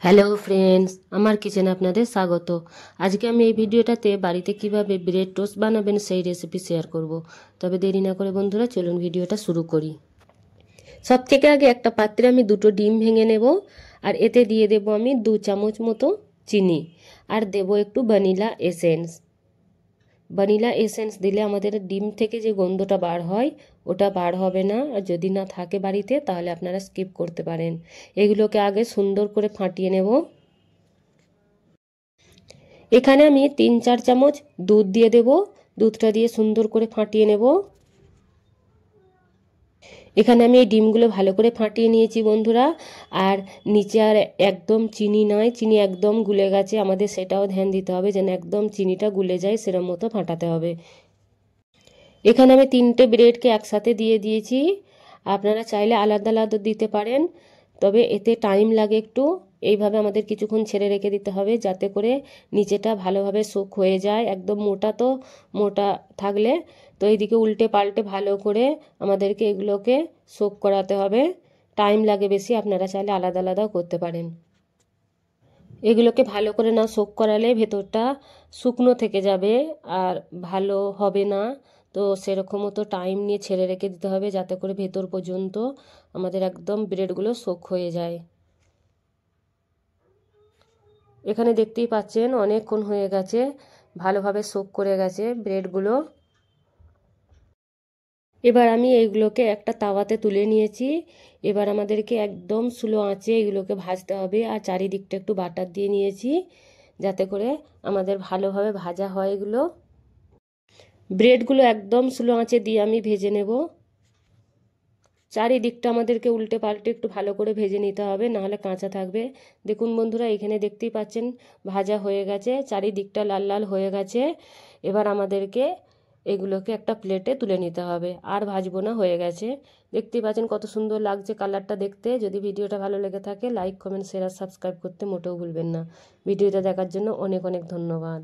Hello friends, আমার কিচেনে আপনাদের স্বাগত। আজকে আমি এই ভিডিওটাতে বাড়িতে কিভাবে ব্রেড টোস্ট বানাবেন সেই রেসিপি শেয়ার করব। তবে দেরি না করে বন্ধুরা চলুন ভিডিওটা শুরু করি। সব থেকে আগে একটা পাত্রে আমি দুটো ডিম ভেঙে নেব, আর এতে দিয়ে দেব আমি 2 চামচ মতো চিনি, আর দেব একটু ভ্যানিলা এসেন্স। ভ্যানিলা এসেন্স দিলে আমাদের ডিম থেকে যে গন্ধটা বার হয় ওটা বার হবে না, আর যদি না থাকে বাড়িতে তাহলে আপনারা স্কিপ করতে পারেন। এগুলোকে আগে সুন্দর করে ফাটিয়ে নেব। এখানে আমি 3-4 চামচ দুধ দিয়ে দেব। দুধটা দিয়ে সুন্দর করে ফাটিয়ে নেব। এখানে আমি এই ডিমগুলো ভালো করে ফাটিয়ে নিয়েছি বন্ধুরা। আর নিচে আর একদম চিনি নয়, চিনি একদম গুলে গেছে, আমাদের সেটাও ধ্যান দিতে হবে যেন একদম চিনিটা গুলে যায়, সেরকম মতো ফাটাতে হবে। এখানে আমি 3টে ব্রেডকে একসাথে দিয়ে দিয়েছি। আপনারা চাইলে আলাদা আলাদা দিতে পারেন, তবে এতে টাইম লাগে একটু। এইভাবে আমাদের কিছুক্ষণ ছেড়ে রেখে দিতে হবে যাতে করে নিচেটা ভালোভাবে সোক হয়ে যায়। একদম মোটা তো মোটা থাকলে তো এইদিকে উল্টে পাল্টে ভালো করে আমাদেরকে এগুলোকে সোক করাতে হবে। টাইম লাগে বেশি, আপনারা চাইলে আলাদা আলাদাও করতে পারেন। এগুলোকে ভালো করে না সোক করালে ভেতরটা শুকনো থেকে যাবে আর ভালো হবে না। তো সেরকম মতো টাইম নিয়ে ছেড়ে রেখে দিতে হবে যাতে করে ভেতর পর্যন্ত আমাদের একদম ব্রেডগুলো সোক হয়ে যায়। এখানে দেখতেই পাচ্ছেন অনেকক্ষণ হয়ে গেছে, ভালোভাবে সোক করে গেছে ব্রেডগুলো। এবার আমি এইগুলোকে একটা তাওয়াতে তুলে নিয়েছি। এবার আমাদেরকে একদম স্লো আঁচে এগুলোকে ভাজতে হবে, আর চারিদিকটা একটু বাটার দিয়ে নিয়েছি যাতে করে আমাদের ভালোভাবে ভাজা হয় এগুলো। ব্রেডগুলো একদম স্লো আঁচে দিয়ে আমি ভেজে নেব। চারিদিকটা আমাদেরকে উল্টে পাল্টে একটু ভালো করে ভেজে নিতে হবে, নাহলে কাঁচা থাকবে। দেখুন বন্ধুরা, এখানে দেখতেই পাচ্ছেন ভাজা হয়ে গেছে, চারিদিকটা লাল লাল হয়ে গেছে। এবার আমাদেরকে এগুলোকে একটা প্লেটে তুলে নিতে হবে, আর ভাজবো না, হয়ে গেছে। দেখতেই পাচ্ছেন কত সুন্দর লাগছে কালারটা দেখতে। যদি ভিডিওটা ভালো লেগে থাকে লাইক কমেন্ট শেয়ার আর সাবস্ক্রাইব করতে মোটেও ভুলবেন না। ভিডিওটা দেখার জন্য অনেক অনেক ধন্যবাদ।